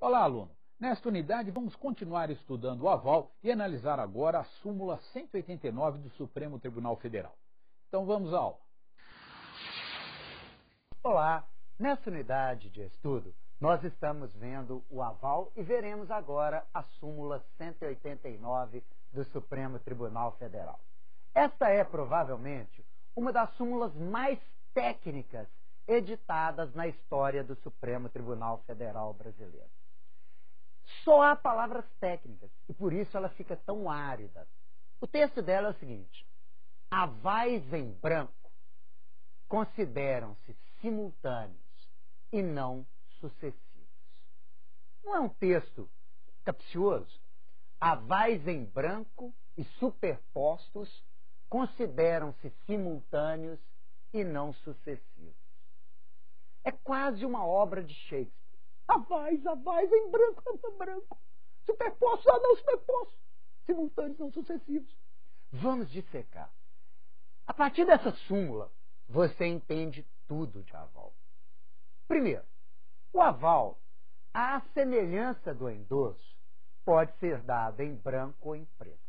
Olá, aluno! Nesta unidade, vamos continuar estudando o aval e analisar agora a súmula 189 do Supremo Tribunal Federal. Então vamos à aula. Olá! Nesta unidade de estudo, nós estamos vendo o aval e veremos agora a súmula 189 do Supremo Tribunal Federal. Esta é, provavelmente, uma das súmulas mais técnicas editadas na história do Supremo Tribunal Federal brasileiro. Só há palavras técnicas e por isso ela fica tão árida. O texto dela é o seguinte: avais em branco consideram-se simultâneos e não sucessivos. Não é um texto capcioso? Avais em branco e superpostos consideram-se simultâneos e não sucessivos. É quase uma obra de Shakespeare. Avais em branco, branco. Superpostos, não superpostos. Simultâneos, não sucessivos. Vamos dissecar. A partir dessa súmula, você entende tudo de aval. Primeiro, o aval, à semelhança do endosso, pode ser dado em branco ou em preto.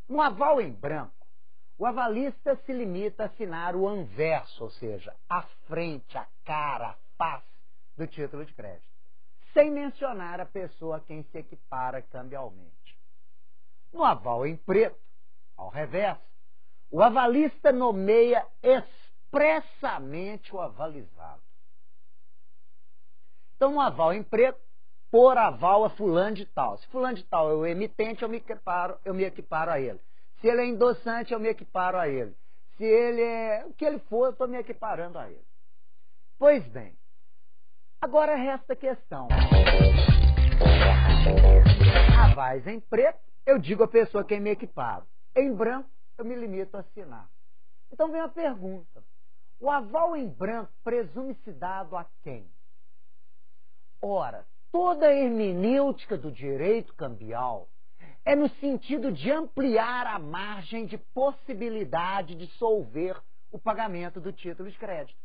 No aval em branco, o avalista se limita a assinar o anverso, ou seja, a frente, a cara, a face do título de crédito, sem mencionar a pessoa a quem se equipara cambialmente. No aval em preto, ao revés, o avalista nomeia expressamente o avalizado. Então, no aval em preto, por aval a fulano de tal. Se fulano de tal é o emitente, eu me equiparo a ele. Se ele é endossante, eu me equiparo a ele. Se ele é o que ele for, eu estou me equiparando a ele. Pois bem, agora resta a questão. Avais em preto, eu digo a pessoa a quem me equiparo. Em branco, eu me limito a assinar. Então vem a pergunta. O aval em branco presume-se dado a quem? Ora, toda a hermenêutica do direito cambial é no sentido de ampliar a margem de possibilidade de solver o pagamento do título de crédito.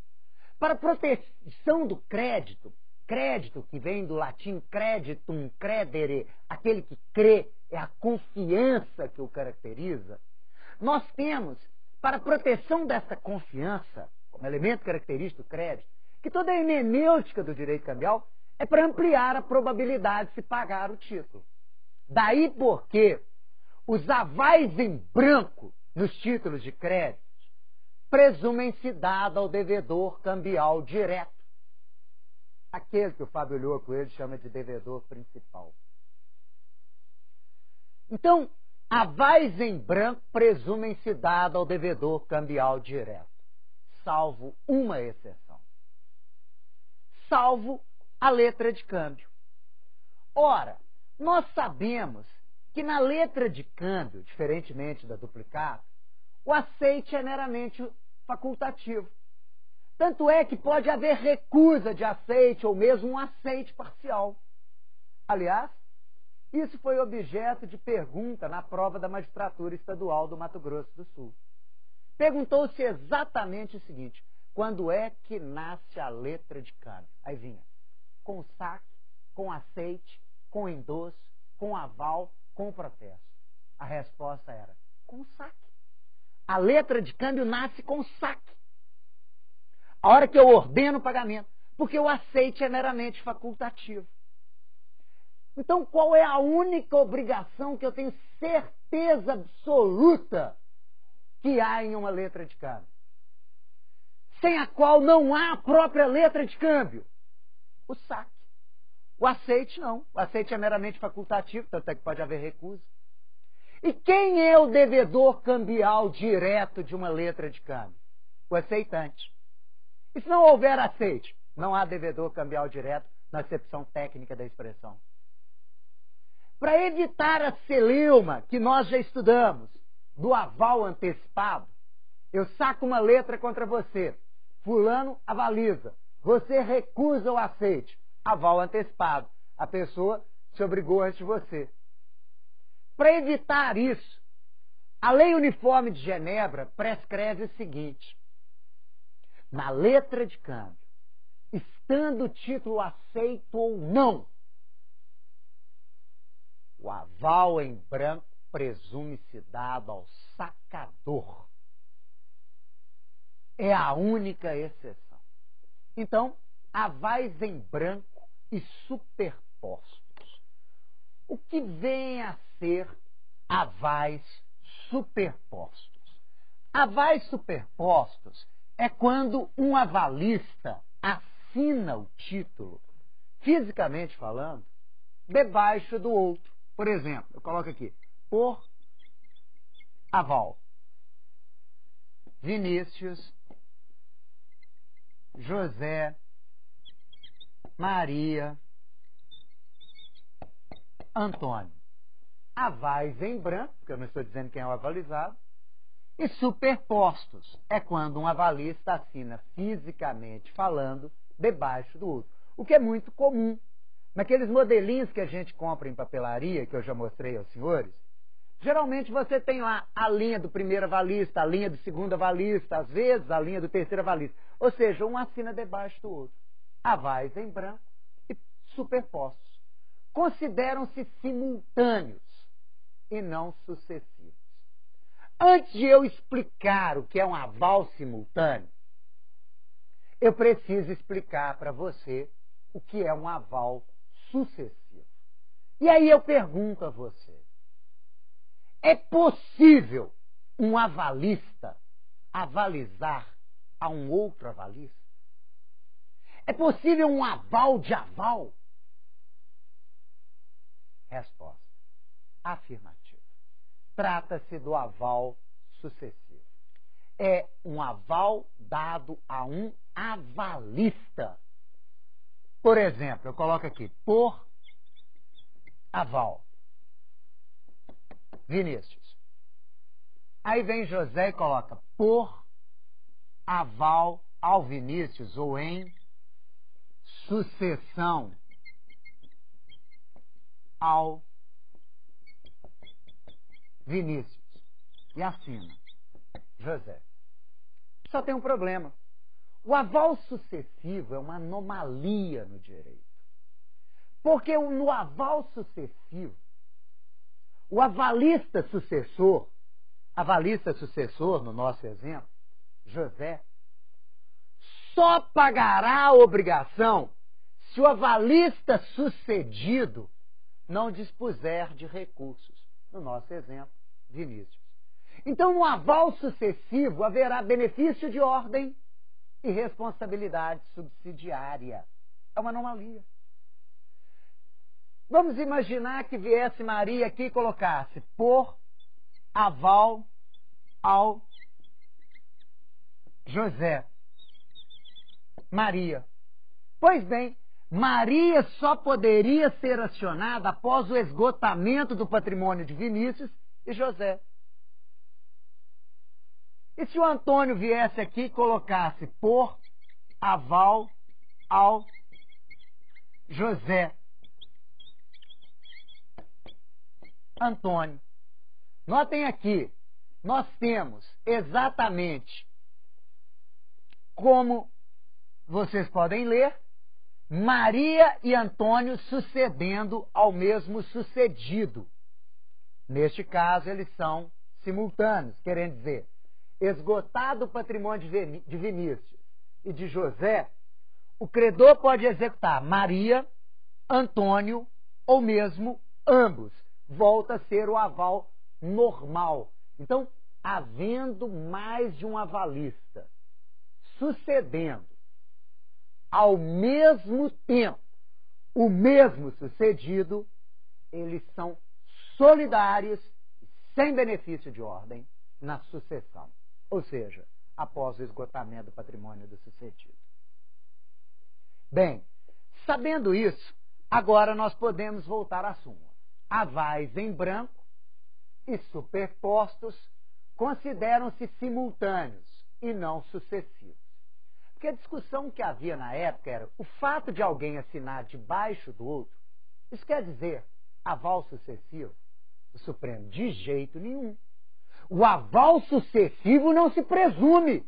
Para proteção do crédito, crédito que vem do latim creditum, credere, aquele que crê, é a confiança que o caracteriza, nós temos, para proteção dessa confiança, como elemento característico do crédito, que toda a hermenêutica do direito cambial é para ampliar a probabilidade de se pagar o título. Daí porque os avais em branco nos títulos de crédito presumem-se dado ao devedor cambial direto, aquele que o Fábio Lhua Coelho chama de devedor principal. Então, avais em branco presumem-se dado ao devedor cambial direto, salvo uma exceção. Salvo a letra de câmbio. Ora, nós sabemos que na letra de câmbio, diferentemente da duplicata, o aceite é meramente facultativo. Tanto é que pode haver recusa de aceite ou mesmo um aceite parcial. Aliás, isso foi objeto de pergunta na prova da magistratura estadual do Mato Grosso do Sul. Perguntou-se exatamente o seguinte: quando é que nasce a letra de câmbio? Aí vinha com saque, com aceite, com endosso, com aval, com protesto. A resposta era com saque. A letra de câmbio nasce com saque. A hora que eu ordeno o pagamento, porque o aceite é meramente facultativo. Então, qual é a única obrigação que eu tenho certeza absoluta que há em uma letra de câmbio? Sem a qual não há a própria letra de câmbio? O saque. O aceite não. O aceite é meramente facultativo, tanto é que pode haver recusa. E quem é o devedor cambial direto de uma letra de câmbio? O aceitante. E se não houver aceite, não há devedor cambial direto na acepção técnica da expressão. Para evitar a celeuma que nós já estudamos, do aval antecipado, eu saco uma letra contra você. Fulano avaliza. Você recusa o aceite. Aval antecipado. A pessoa se obrigou antes de você. Para evitar isso, a Lei Uniforme de Genebra prescreve o seguinte: na letra de câmbio, estando o título aceito ou não, o aval em branco presume-se dado ao sacador. É a única exceção. Então, avais em branco e superpostos. O que vem a ser avais superpostos? Avais superpostos é quando um avalista assina o título, fisicamente falando, debaixo do outro. Por exemplo, eu coloco aqui, por aval, Vinícius, José, Maria, Antônio. Avais em branco, porque eu não estou dizendo quem é o avalizado, e superpostos é quando um avalista assina fisicamente falando debaixo do outro. O que é muito comum. Naqueles modelinhos que a gente compra em papelaria, que eu já mostrei aos senhores, geralmente você tem lá a linha do primeiro avalista, a linha do segundo avalista, às vezes a linha do terceiro avalista. Ou seja, um assina debaixo do outro. Avais em branco e superpostos. Consideram-se simultâneos e não sucessivos. Antes de eu explicar o que é um aval simultâneo, eu preciso explicar para você o que é um aval sucessivo. E aí eu pergunto a você, é possível um avalista avalizar a um outro avalista? É possível um aval de aval? Resposta: afirmativa. Trata-se do aval sucessivo. É um aval dado a um avalista. Por exemplo, eu coloco aqui, por aval, Vinícius. Aí vem José e coloca, por aval ao Vinícius, ou em sucessão ao Vinícius. E assina, José. Só tem um problema. O aval sucessivo é uma anomalia no direito. Porque no aval sucessivo, o avalista sucessor, no nosso exemplo, José, só pagará a obrigação se o avalista sucedido não dispuser de recursos. No nosso exemplo, Vinícius. Então, no aval sucessivo, haverá benefício de ordem e responsabilidade subsidiária. É uma anomalia. Vamos imaginar que viesse Maria aqui e colocasse por aval ao José. Maria. Pois bem, Maria só poderia ser acionada após o esgotamento do patrimônio de Vinícius e José. E se o Antônio viesse aqui e colocasse por aval ao José? Antônio. Notem aqui, nós temos exatamente como vocês podem ler, Maria e Antônio sucedendo ao mesmo sucedido. Neste caso, eles são simultâneos, querendo dizer, esgotado o patrimônio de Vinícius e de José, o credor pode executar Maria, Antônio ou mesmo ambos. Volta a ser o aval normal. Então, havendo mais de um avalista sucedendo ao mesmo tempo o mesmo sucedido, eles são solidários, sem benefício de ordem, na sucessão. Ou seja, após o esgotamento do patrimônio do sucedido. Bem, sabendo isso, agora nós podemos voltar à súmula. Avais em branco e superpostos consideram-se simultâneos e não sucessivos. Porque a discussão que havia na época era o fato de alguém assinar debaixo do outro, isso quer dizer aval sucessivo? O Supremo, de jeito nenhum. O aval sucessivo não se presume.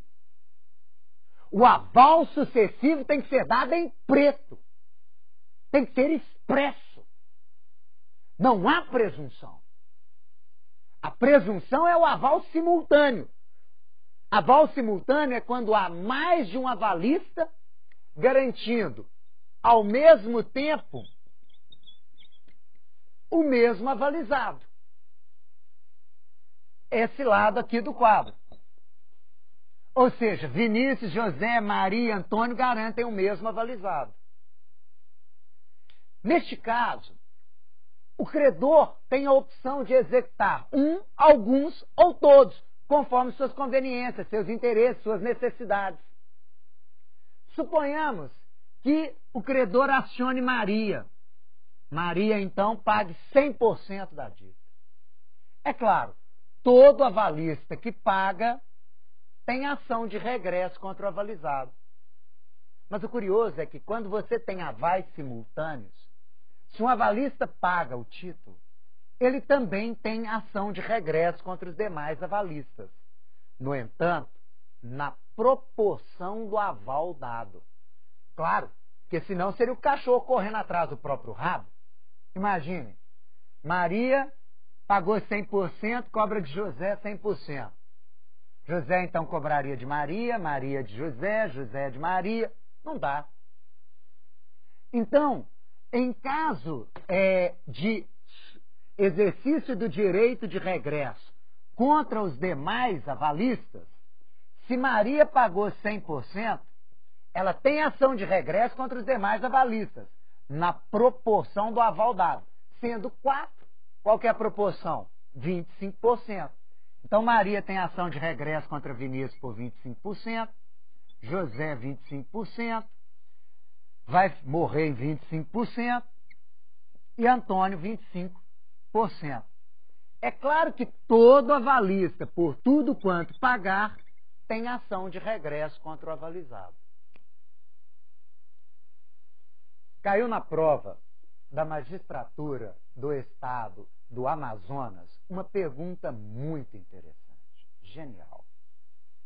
O aval sucessivo tem que ser dado em preto. Tem que ser expresso. Não há presunção. A presunção é o aval simultâneo. Aval simultâneo é quando há mais de um avalista garantindo, ao mesmo tempo, o mesmo avalizado. Esse lado aqui do quadro. Ou seja, Vinícius, José, Maria, Antônio garantem o mesmo avalizado. Neste caso, o credor tem a opção de executar um, alguns ou todos, conforme suas conveniências, seus interesses, suas necessidades. Suponhamos que o credor acione Maria. Maria, então, pague 100% da dívida. É claro, todo avalista que paga tem ação de regresso contra o avalizado. Mas o curioso é que quando você tem avais simultâneos, se um avalista paga o título, ele também tem ação de regresso contra os demais avalistas. No entanto, na proporção do aval dado. Claro, porque senão seria o cachorro correndo atrás do próprio rabo. Imagine, Maria pagou 100%, cobra de José 100%. José então cobraria de Maria, Maria de José, José de Maria. Não dá. Então, em caso de exercício do direito de regresso contra os demais avalistas, se Maria pagou 100%, ela tem ação de regresso contra os demais avalistas, na proporção do aval dado, sendo 4. Qual que é a proporção? 25%. Então, Maria tem ação de regresso contra Vinícius por 25%, José 25%, vai morrer em 25%, e Antônio 25%. É claro que todo avalista, por tudo quanto pagar, tem ação de regresso contra o avalizado. Caiu na prova da magistratura do Estado do Amazonas uma pergunta muito interessante, genial.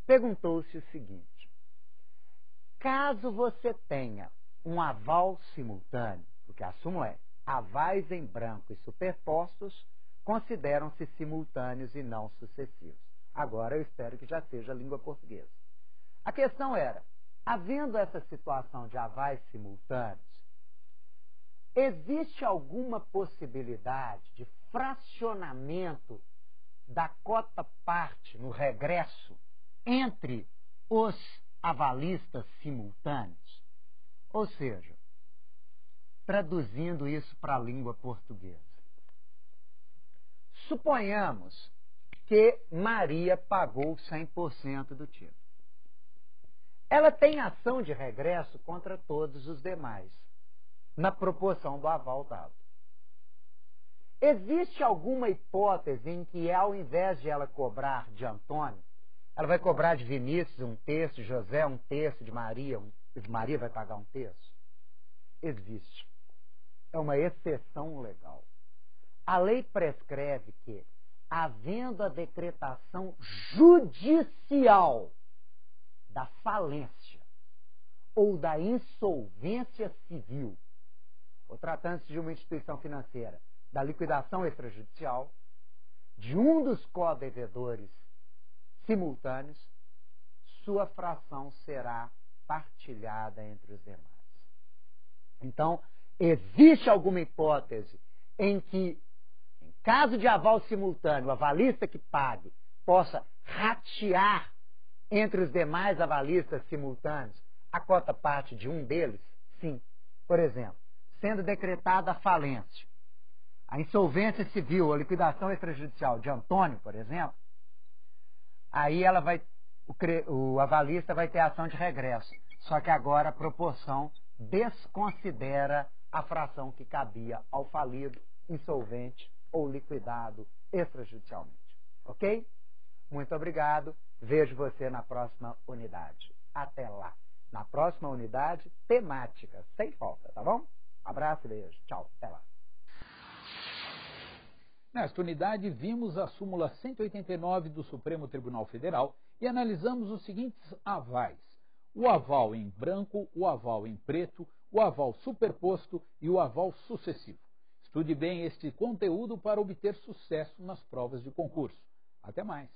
Perguntou-se o seguinte: caso você tenha um aval simultâneo, porque a súmula é avais em branco e superpostos consideram-se simultâneos e não sucessivos. Agora eu espero que já seja a língua portuguesa. A questão era, havendo essa situação de avais simultâneos, existe alguma possibilidade de fracionamento da cota-parte no regresso entre os avalistas simultâneos? Ou seja, traduzindo isso para a língua portuguesa, suponhamos que Maria pagou 100% do título. Ela tem ação de regresso contra todos os demais, na proporção do aval dado. Existe alguma hipótese em que, ao invés de ela cobrar de Antônio, ela vai cobrar de Vinícius 1/3, de José 1/3, de Maria, Maria vai pagar 1/3? Existe. É uma exceção legal. A lei prescreve que, havendo a decretação judicial da falência ou da insolvência civil, ou tratando-se de uma instituição financeira, da liquidação extrajudicial, de um dos codevedores simultâneos, sua fração será partilhada entre os demais. Então, existe alguma hipótese em que, em caso de aval simultâneo, o avalista que pague possa ratear entre os demais avalistas simultâneos a cota-parte de um deles? Sim. Por exemplo, sendo decretada a falência, a insolvência civil ou liquidação extrajudicial de Antônio, por exemplo, aí ela vai, o avalista vai ter ação de regresso. Só que agora a proporção desconsidera a fração que cabia ao falido, insolvente ou liquidado extrajudicialmente. Ok? Muito obrigado. Vejo você na próxima unidade. Até lá. Na próxima unidade, temática, sem falta, tá bom? Abraço e beijo. Tchau. Até lá. Nesta unidade, vimos a súmula 189 do Supremo Tribunal Federal e analisamos os seguintes avais. o aval em branco, o aval em preto, o aval superposto e o aval sucessivo. Estude bem este conteúdo para obter sucesso nas provas de concurso. Até mais!